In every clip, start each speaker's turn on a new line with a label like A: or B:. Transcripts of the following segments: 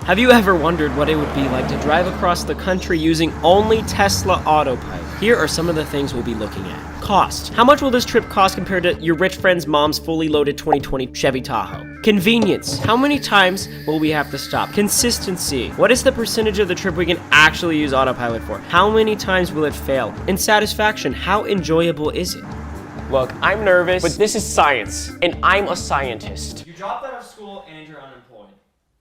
A: Have you ever wondered what it would be like to drive across the country using only Tesla Autopilot? Here are some of the things we'll be looking at. Cost. How much will this trip cost compared to your rich friend's mom's fully loaded 2020 Chevy Tahoe? Convenience. How many times will we have to stop? Consistency. What is the percentage of the trip we can actually use Autopilot for? How many times will it fail? And satisfaction. How enjoyable is it? Look, I'm nervous, but this is science, and I'm a scientist.
B: You dropped out of school and you're unemployed.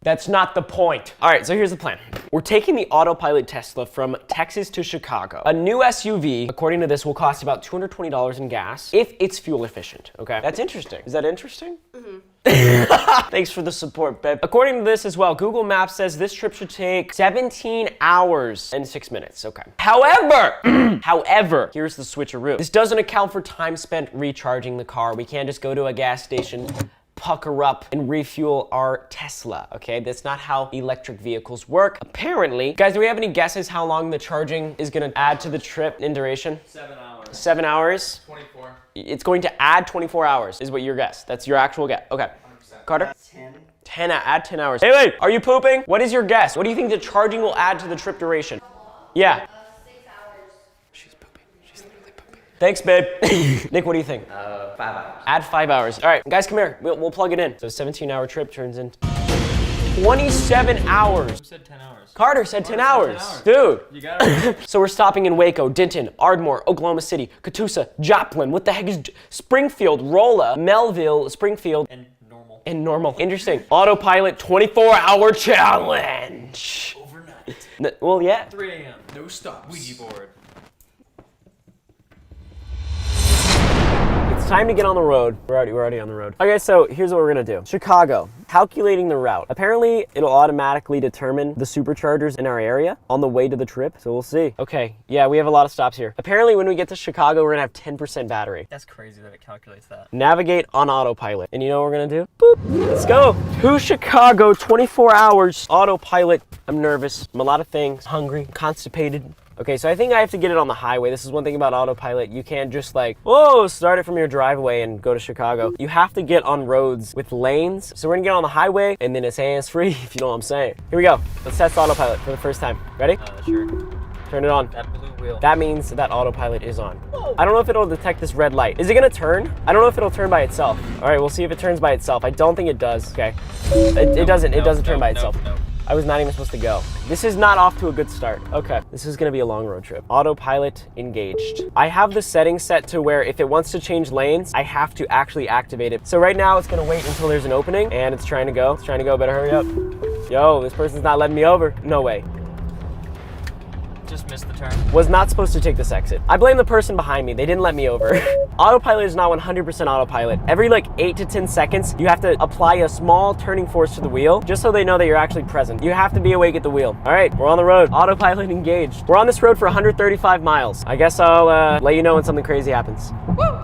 A: That's not the point. All right, so here's the plan. We're taking the Autopilot Tesla from Texas to Chicago. A new SUV, according to this, will cost about $220 in gas if it's fuel efficient, okay? That's interesting. Is that interesting? Mm-hmm. Thanks for the support, babe. According to this as well, Google Maps says this trip should take 17 hours and 6 minutes, okay. However, here's the switcheroo. This doesn't account for time spent recharging the car. We can't just go to a gas station, pucker up and refuel our Tesla, okay? That's not how electric vehicles work. Apparently, guys, do we have any guesses how long the charging is gonna add to the trip in duration?
B: 7 hours.
A: 7 hours?
B: 24.
A: It's going to add 24 hours, is what your guess. That's your actual guess. Okay.
B: 100%.
A: Carter?
B: 10.
A: Add 10 hours. Hey, wait, are you pooping? What is your guess? What do you think the charging will add to the trip duration? Yeah.
C: 6 hours.
A: She's pooping. She's literally pooping. Thanks, babe. Nick, what do you think?
B: 5 hours.
A: Add 5 hours. All right, guys, come here. We'll plug it in. So 17-hour trip turns into 27 hours.
B: Who said 10 hours?
A: Carter said 10 hours.
B: said 10
A: Dude.
B: You got it.
A: So we're stopping in Waco, Denton, Ardmore, Oklahoma City, Catoosa, Joplin. What the heck is Springfield, Rolla, Melville, Springfield,
B: And normal.
A: and Normal. Interesting. Autopilot 24-hour challenge.
B: Overnight.
A: Well, yeah.
B: 3 a.m. No stop. Ouija board.
A: It's time to get on the road. We're already on the road. Okay, so here's what we're gonna do. Chicago, calculating the route. Apparently, it'll automatically determine the superchargers in our area on the way to the trip, so we'll see. Okay, yeah, we have a lot of stops here. Apparently, when we get to Chicago, we're gonna have 10% battery.
B: That's crazy that it calculates that.
A: Navigate on autopilot. And you know what we're gonna do? Boop. Let's go. To Chicago, 24 hours, autopilot. I'm nervous. I'm a lot of things. Hungry, constipated. Okay, so I think I have to get it on the highway. This is one thing about autopilot. You can't just like, whoa, start it from your driveway and go to Chicago. You have to get on roads with lanes. So we're gonna get on the highway and then it's hands-free, if you know what I'm saying. Here we go. Let's test autopilot for the first time. Ready?
B: Sure.
A: Turn it on.
B: That blue wheel.
A: That means that autopilot is on. I don't know if it'll detect this red light. Is it gonna turn? I don't know if it'll turn by itself. All right, we'll see if it turns by itself. I don't think it does. Okay. It doesn't turn by itself.
B: No.
A: I was not even supposed to go. This is not off to a good start. Okay, this is gonna be a long road trip. Autopilot engaged. I have the settings set to where if it wants to change lanes, I have to actually activate it. So right now it's gonna wait until there's an opening and it's trying to go. It's trying to go, better hurry up. Yo, this person's not letting me over. No way.
B: Just missed the turn.
A: Was not supposed to take this exit. I blame the person behind me. They didn't let me over. Autopilot is not 100% autopilot. Every like 8 to 10 seconds, you have to apply a small turning force to the wheel just so they know that you're actually present. You have to be awake at the wheel. All right, we're on the road. Autopilot engaged. We're on this road for 135 miles. I guess I'll let you know when something crazy happens. Woo!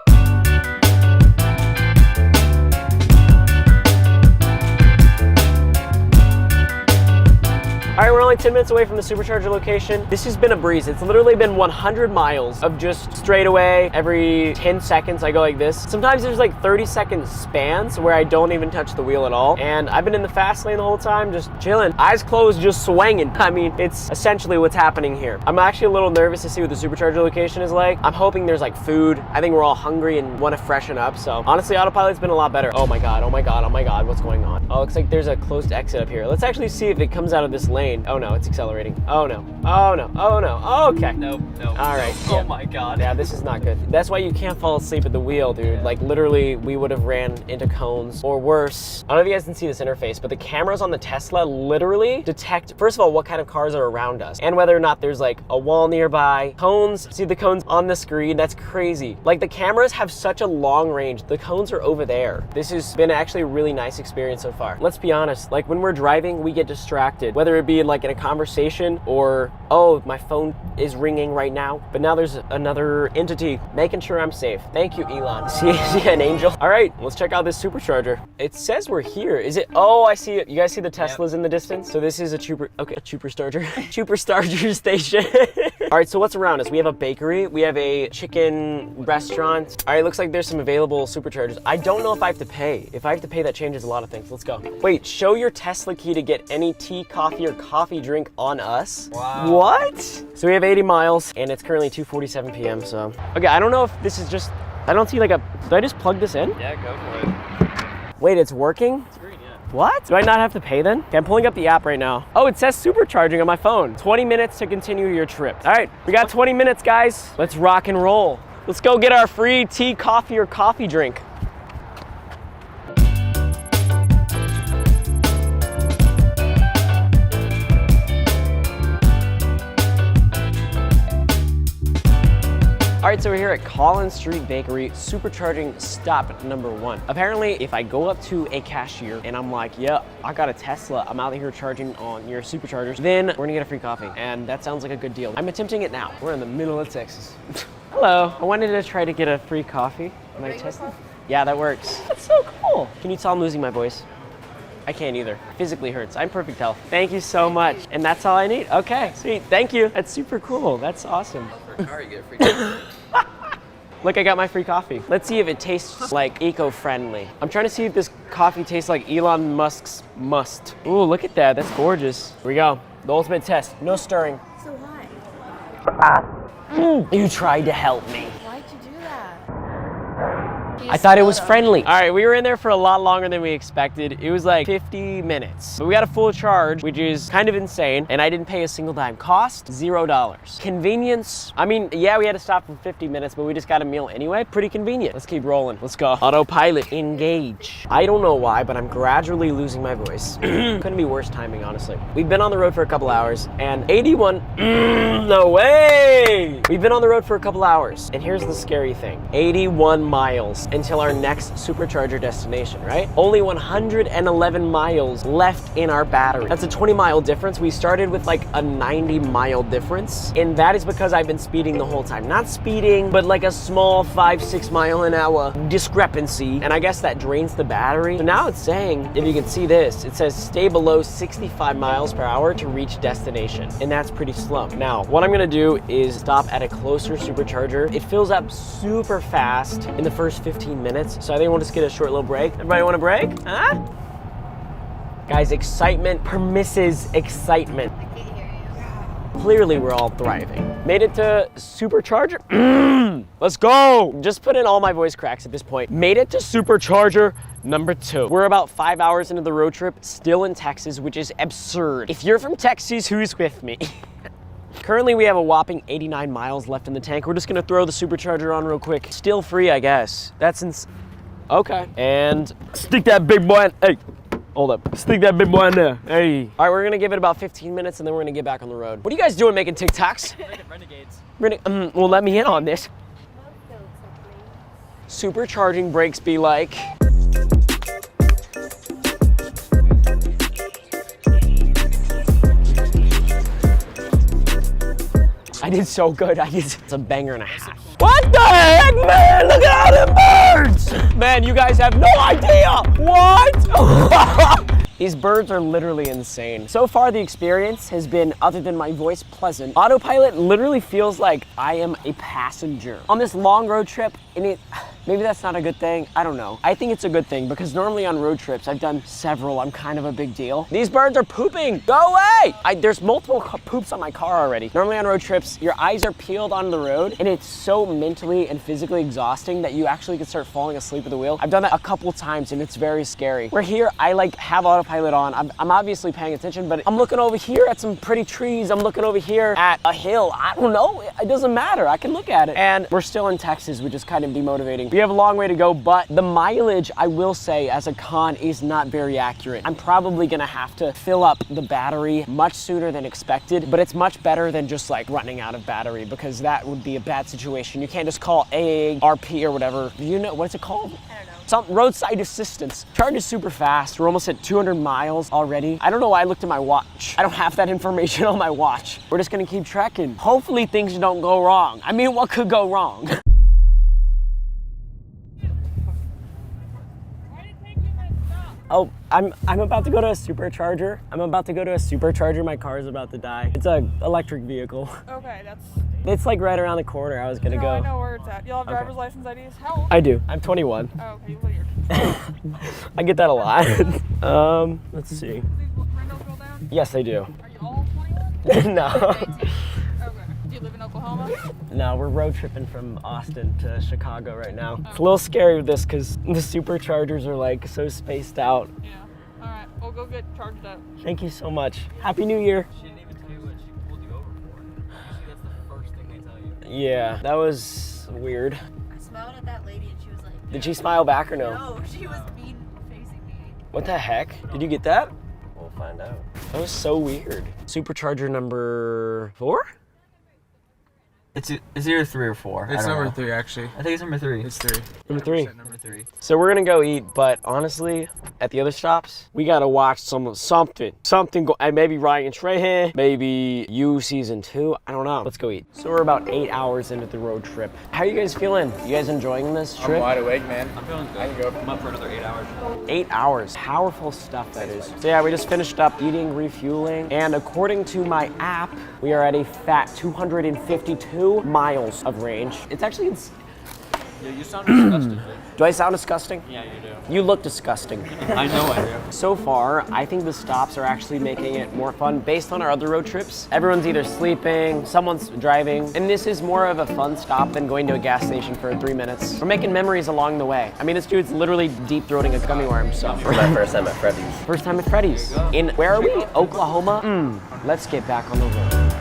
A: All right, we're only 10 minutes away from the supercharger location. This has been a breeze. It's literally been 100 miles of just straightaway. Every 10 seconds, I go like this. Sometimes there's like 30-second spans where I don't even touch the wheel at all. And I've been in the fast lane the whole time, just chilling. Eyes closed, just swinging. I mean, it's essentially what's happening here. I'm actually a little nervous to see what the supercharger location is like. I'm hoping there's like food. I think we're all hungry and want to freshen up. So honestly, autopilot's been a lot better. Oh my God, oh my God, oh my God, what's going on? Oh, looks like there's a closed exit up here. Let's actually see if it comes out of this lane. Oh no, it's accelerating. Oh no, oh no, oh no, oh, okay.
B: Nope.
A: All right.
B: Oh
A: Yeah.
B: my God.
A: Yeah, this is not good. That's why you can't fall asleep at the wheel, dude.
B: Yeah.
A: Like literally, we would have ran into cones or worse. I don't know if you guys can see this interface, but the cameras on the Tesla literally detect, first of all, what kind of cars are around us and whether or not there's like a wall nearby. Cones, see the cones on the screen? That's crazy. Like the cameras have such a long range. The cones are over there. This has been actually a really nice experience so far. Let's be honest, like when we're driving, we get distracted, whether it be like in a conversation or, oh, my phone is ringing right now. But now there's another entity making sure I'm safe. Thank you, Elon. See an angel? All right, let's check out this supercharger. It says we're here. Is it? Oh, I see it. You guys see the Teslas in the distance? So this is a supercharger. Supercharger station. All right, so what's around us? We have a bakery. We have a chicken restaurant. All right, looks like there's some available superchargers. I don't know if I have to pay. If I have to pay, that changes a lot of things. Let's go. Wait, show your Tesla key to get any tea, coffee, or coffee drink on us.
B: Wow.
A: What? So we have 80 miles, and it's currently 2:47 p.m., so. Okay, I don't know if this is just, I don't see like a, did I just plug this in?
B: Yeah, go for it.
A: Wait, it's working?
B: It's green, yeah.
A: What? Do I not have to pay then? Okay, I'm pulling up the app right now. Oh, it says supercharging on my phone. 20 minutes to continue your trip. All right, we got 20 minutes, guys. Let's rock and roll. Let's go get our free tea, coffee, or coffee drink. All right, so we're here at Collins Street Bakery, supercharging stop number 1. Apparently, if I go up to a cashier and I'm like, yeah, I got a Tesla, I'm out here charging on your superchargers, then we're gonna get a free coffee. And that sounds like a good deal. I'm attempting it now. We're in the middle of Texas. Hello, I wanted to try to get a free coffee. My Tesla? Yeah, that works. That's so cool. Can you tell I'm losing my voice? I can't either. Physically hurts. I'm perfect health. Thank you so much. And that's all I need. Okay, sweet. Thank you. That's super cool. That's awesome.
B: For a car, you get free coffee.
A: Look, I got my free coffee. Let's see if it tastes like eco-friendly. I'm trying to see if this coffee tastes like Elon Musk's must. Ooh, look at that. That's gorgeous. Here we go. The ultimate test. No stirring.
C: So why?
A: You tried to help me.
C: Why'd you do that?
A: I thought it was friendly. All right, we were in there for a lot longer than we expected. It was like 50 minutes. But we got a full charge, which is kind of insane, and I didn't pay a single dime. Cost, $0. Convenience, I mean, yeah, we had to stop for 50 minutes, but we just got a meal anyway. Pretty convenient. Let's keep rolling. Let's go. Autopilot, engage. I don't know why, but I'm gradually losing my voice. Couldn't be worse timing, honestly. We've been on the road for a couple hours, and 81, no way! We've been on the road for a couple hours, and here's the scary thing. 81 miles until our next supercharger destination, right? Only 111 miles left in our battery. That's a 20-mile difference. We started with like a 90-mile difference, and that is because I've been speeding the whole time. Not speeding, but like a small 5-6 mile an hour discrepancy, and I guess that drains the battery. So now it's saying, if you can see this, it says stay below 65 miles per hour to reach destination, and that's pretty slow. Now, what I'm gonna do is stop at a closer supercharger. It fills up super fast in the first 15 minutes, so I think we'll just get a short little break. Everybody want a break? Huh? Guys, excitement permisses excitement.
C: I can't hear you.
A: Clearly, we're all thriving. Made it to supercharger. Let's go. Just put in all my voice cracks at this point. Made it to supercharger number 2. We're about 5 hours into the road trip, still in Texas, which is absurd. If you're from Texas, who's with me? Currently, we have a whopping 89 miles left in the tank. We're just gonna throw the supercharger on real quick. Still free, I guess. That's okay. And stick that big boy in. Hey, hold up. Stick that big boy in there. Hey. All right, we're gonna give it about 15 minutes and then we're gonna get back on the road. What are you guys doing making TikToks?
B: Renegades.
A: Well, let me in on this. Supercharging brakes be like. I did so good. It's a banger and a half. What the heck, man? Look at all them birds! Man, you guys have no idea! What? These birds are literally insane. So far, the experience has been, other than my voice, pleasant. Autopilot literally feels like I am a passenger on this long road trip, and maybe that's not a good thing. I don't know. I think it's a good thing because normally on road trips, I've done several. I'm kind of a big deal. These birds are pooping. Go away! There's multiple poops on my car already. Normally on road trips, your eyes are peeled on the road, and it's so mentally and physically exhausting that you actually can start falling asleep at the wheel. I've done that a couple times, and it's very scary. We're here, I like have autopilot on. I'm obviously paying attention, but I'm looking over here at some pretty trees. I'm looking over here at a hill. I don't know. It doesn't matter. I can look at it. And we're still in Texas, which is kind of demotivating. We have a long way to go, but the mileage, I will say, as a con, is not very accurate. I'm probably gonna have to fill up the battery much sooner than expected, but it's much better than just like running out of battery because that would be a bad situation. You can't just call AARP or whatever. You know, what's it called?
C: I don't know.
A: Some roadside assistance. Charge is super fast. We're almost at 200 miles already. I don't know why I looked at my watch. I don't have that information on my watch. We're just gonna keep trekking. Hopefully things don't go wrong. I mean, what could go wrong? Oh, I'm about to go to a supercharger. My car is about to die. It's an electric vehicle.
C: Okay, that's...
A: It's like right around the corner. I was gonna go.
C: I know where it's at. You'll have driver's license IDs? How old?
A: I do. I'm 21.
C: Oh, okay, you weird.
A: I get that a lot. Let's see.
C: These windows roll down?
A: Yes, I do.
C: Are you all 21?
A: No.
C: Okay. Do you live in Oklahoma?
A: No, we're road tripping from Austin to Chicago right now. It's a little scary with this because the superchargers are like so spaced out.
C: Yeah. All right, we'll go get charged up.
A: Thank you so much. Happy New Year.
B: She didn't even tell you what she pulled you over for. Usually that's the first thing they tell you.
A: Yeah, that was weird.
D: I smiled at that lady and she was like,
A: Did she smile back or no?
D: no, she was mean facing me.
A: What the heck? Did you get that? We'll find out. That was so weird. Supercharger number 4?
B: It's either 3 or 4.
E: It's
B: I don't
E: number
B: know.
E: 3, actually.
B: I think it's number 3.
E: It's 3.
A: Number 3.
B: Number 3.
A: So we're gonna go eat, but honestly, at the other stops, we gotta watch something. Maybe Ryan Trahan, maybe You season 2. I don't know. Let's go eat. So we're about 8 hours into the road trip. How are you guys feeling? You guys enjoying this trip?
E: I'm wide awake, man.
B: I'm feeling good.
E: I can go.
B: I'm up for another 8 hours.
A: 8 hours. Powerful stuff that is. So yeah, we just finished up eating, refueling, and according to my app, we are at a fat 252 miles of range. It's actually
B: Yeah, you sound disgusted, dude.
A: Do I sound disgusting?
B: Yeah, you do.
A: You look disgusting.
B: I know I do.
A: So far, I think the stops are actually making it more fun based on our other road trips. Everyone's either sleeping, someone's driving, and this is more of a fun stop than going to a gas station for 3 minutes. We're making memories along the way. I mean, this dude's literally deep throating a gummy worm, so.
B: My first time at Freddy's.
A: First time at Freddy's. In, where are we? Oklahoma? Let's get back on the road.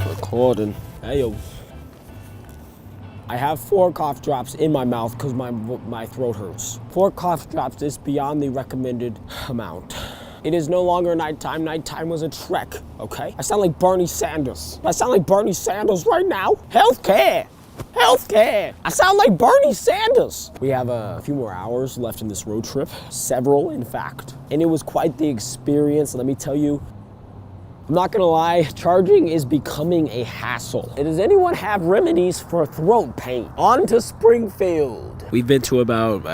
A: Recording. Hey yo. I have 4 cough drops in my mouth because my throat hurts. 4 cough drops is beyond the recommended amount. It is no longer nighttime. Nighttime was a trek, okay? I sound like Bernie Sanders. I sound like Bernie Sanders right now. Healthcare. Healthcare. I sound like Bernie Sanders. We have a few more hours left in this road trip. Several, in fact. And it was quite the experience, let me tell you. I'm not gonna lie, charging is becoming a hassle. Does anyone have remedies for throat pain? On to Springfield. We've been to about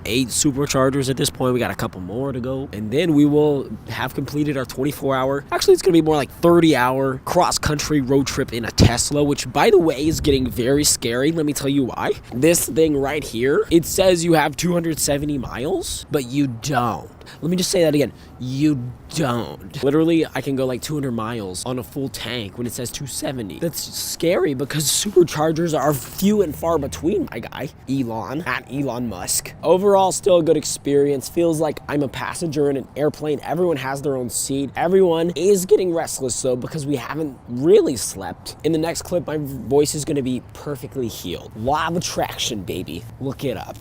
A: 8 superchargers at this point. We got a couple more to go. And then we will have completed our 24-hour, actually it's gonna be more like 30-hour cross-country road trip in a Tesla, which by the way is getting very scary. Let me tell you why. This thing right here, it says you have 270 miles, but you don't. Let me just say that again. You don't. Literally, I can go like 200 miles on a full tank when it says 270. That's scary because superchargers are few and far between, my guy. At Elon Musk. Overall, still a good experience. Feels like I'm a passenger in an airplane. Everyone has their own seat. Everyone is getting restless though because we haven't really slept. In the next clip, my voice is gonna be perfectly healed. Law of attraction, baby. Look it up.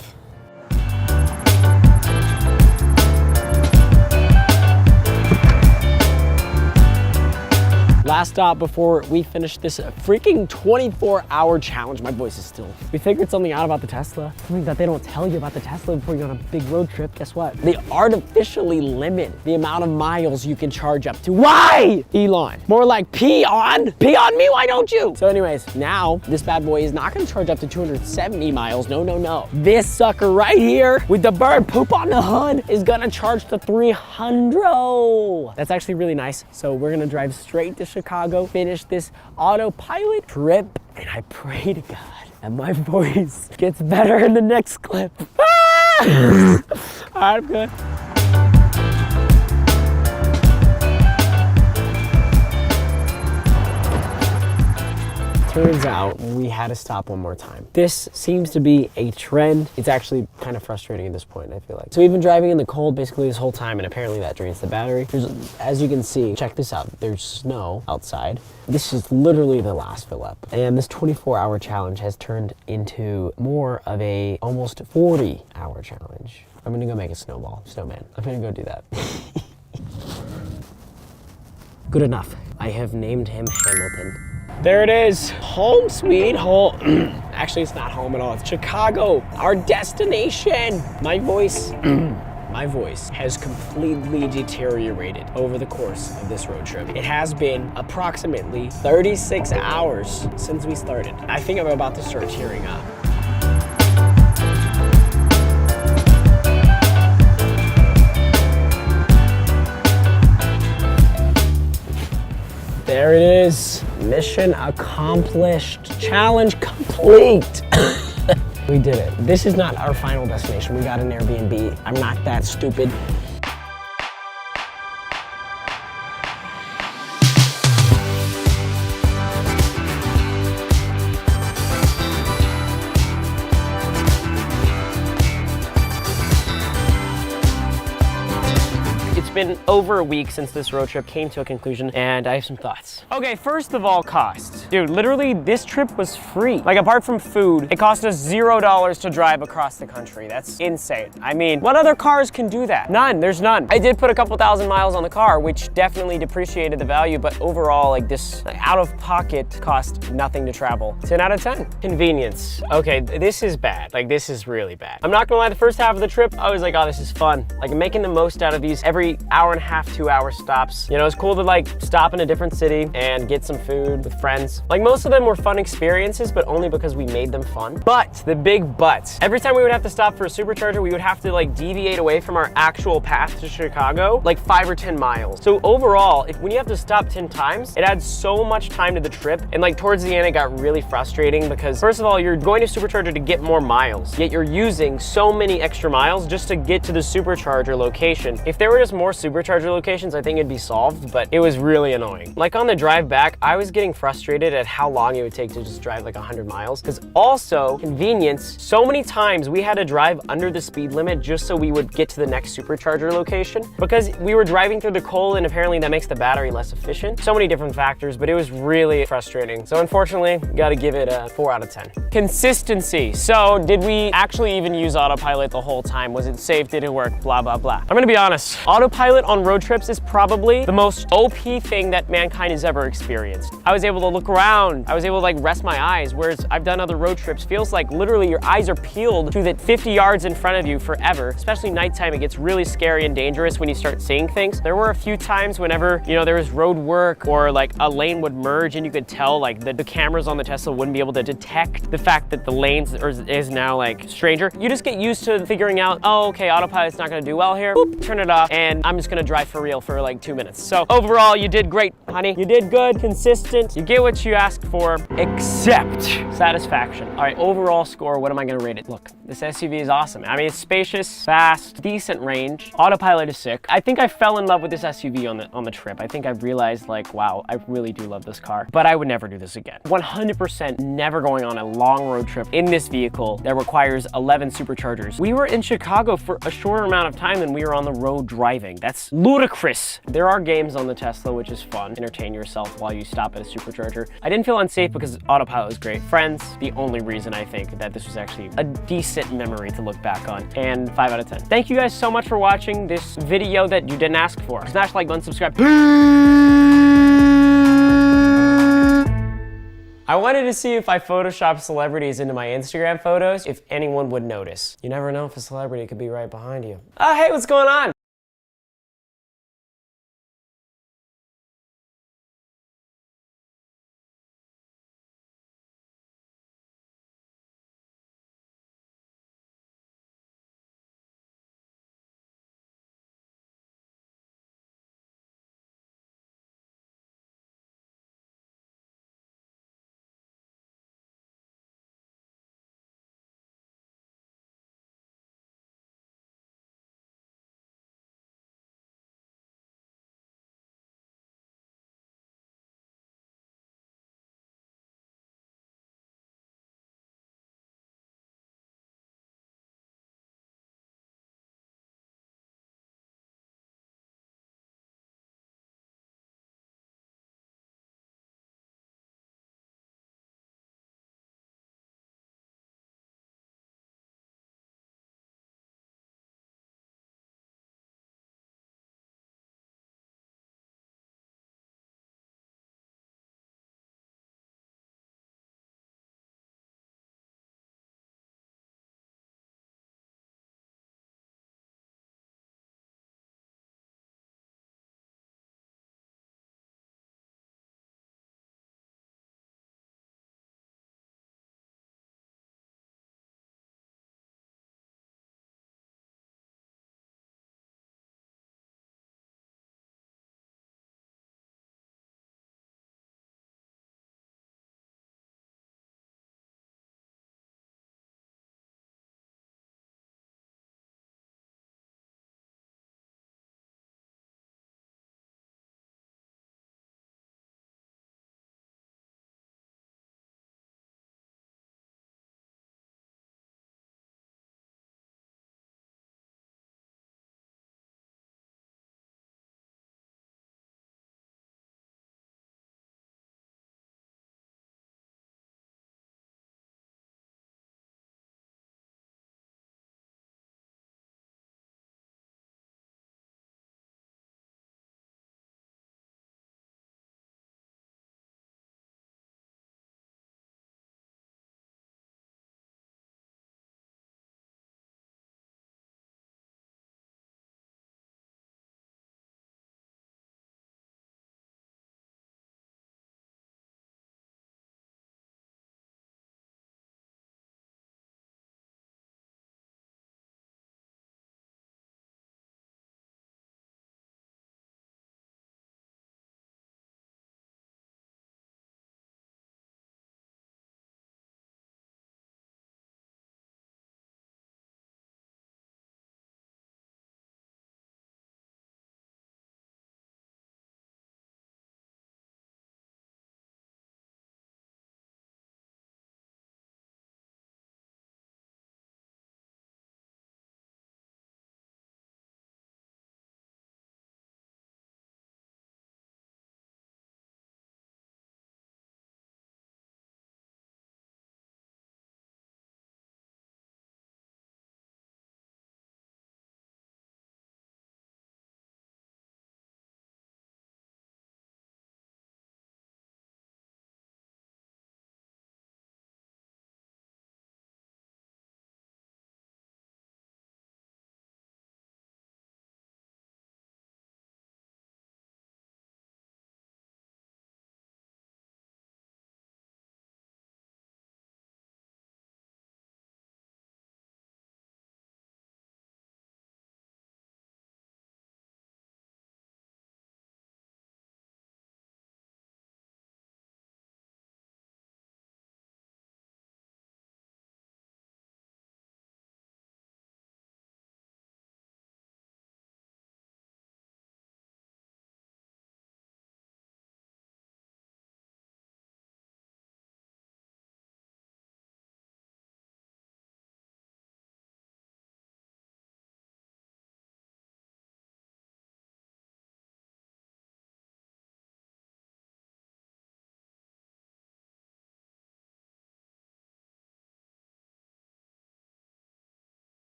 A: Last stop before we finish this freaking 24-hour challenge. My voice is still. We figured something out about the Tesla. Something that they don't tell you about the Tesla before you're on a big road trip. Guess what? They artificially limit the amount of miles you can charge up to. Why? Elon. More like pee on me, why don't you? So anyways, now this bad boy is not gonna charge up to 270 miles. No, no, no. This sucker right here with the bird poop on the hood is gonna charge to 300. That's actually really nice. So we're gonna drive straight to Chicago, finish this autopilot trip, and I pray to God that my voice gets better in the next clip. Ah! I'm good. Turns out we had to stop one more time. This seems to be a trend. It's actually kind of frustrating at this point, I feel like. So we've been driving in the cold basically this whole time, and apparently that drains the battery. As you can see, check this out, there's snow outside. This is literally the last fill up. And this 24-hour challenge has turned into more of a almost 40-hour challenge. I'm gonna go make a snowman. I'm gonna go do that. Good enough. I have named him Hamilton. There it is, home sweet home. Actually, it's not home at all, it's Chicago, our destination. My voice has completely deteriorated over the course of this road trip. It has been approximately 36 hours since we started. I think I'm about to start tearing up. There it is. Mission accomplished. Challenge complete. We did it. This is not our final destination. We got an Airbnb. I'm not that stupid. It's been over a week since this road trip came to a conclusion, and I have some thoughts. Okay, first of all, cost. Dude, literally, this trip was free. Like, apart from food, it cost us $0 to drive across the country. That's insane. I mean, what other cars can do that? None, there's none. I did put a couple thousand miles on the car, which definitely depreciated the value, but overall, like, this out of pocket cost nothing to travel. 10 out of 10. Convenience. Okay, this is bad. Like, this is really bad. I'm not gonna lie, the first half of the trip, I was like, oh, this is fun. Like, I'm making the most out of these every hour and a half, 2 hour stops. You know, it's cool to like stop in a different city and get some food with friends. Like, most of them were fun experiences, but only because we made them fun. But the big but, every time we would have to stop for a supercharger, we would have to like deviate away from our actual path to Chicago, like 5 or 10 miles. So overall, when you have to stop 10 times, it adds so much time to the trip. And like towards the end, it got really frustrating because first of all, you're going to supercharger to get more miles, yet you're using so many extra miles just to get to the supercharger location. If there were just more supercharger locations, I think it'd be solved, but it was really annoying. Like on the drive back, I was getting frustrated at how long it would take to just drive like 100 miles. Because also, convenience, so many times we had to drive under the speed limit just so we would get to the next supercharger location because we were driving through the cold and apparently that makes the battery less efficient. So many different factors, but it was really frustrating. So unfortunately, gotta give it a 4 out of 10. Consistency. So did we actually even use Autopilot the whole time? Was it safe? Did it work? Blah, blah, blah. I'm gonna be honest. Autopilot on road trips is probably the most OP thing that mankind has ever experienced. I was able to look around. I was able to like rest my eyes, whereas I've done other road trips. Feels like literally your eyes are peeled to the 50 yards in front of you forever. Especially nighttime, it gets really scary and dangerous when you start seeing things. There were a few times whenever, you know, there was road work or like a lane would merge and you could tell like the cameras on the Tesla wouldn't be able to detect the fact that the lanes is now like stranger. You just get used to figuring out, oh, okay, Autopilot's not gonna do well here. Boop, turn it off, and I'm just gonna drive for real for like 2 minutes. So overall, you did great, honey. You did good, consistent. You get what you asked for, except satisfaction. All right, overall score, what am I gonna rate it? Look, this SUV is awesome. I mean, it's spacious, fast, decent range. Autopilot is sick. I think I fell in love with this SUV on the trip. I think I've realized like, wow, I really do love this car, but I would never do this again. 100% never going on a long road trip in this vehicle that requires 11 superchargers. We were in Chicago for a shorter amount of time than we were on the road driving. That's ludicrous. There are games on the Tesla, which is fun. Entertain yourself while you stop at a supercharger. I didn't feel unsafe because Autopilot was great. Friends, the only reason I think that this was actually a decent memory to look back on, and 5 out of 10. Thank you guys so much for watching this video that you didn't ask for. Smash like button, subscribe. I wanted to see if I Photoshop celebrities into my Instagram photos, if anyone would notice. You never know if a celebrity could be right behind you. Oh, hey, what's going on?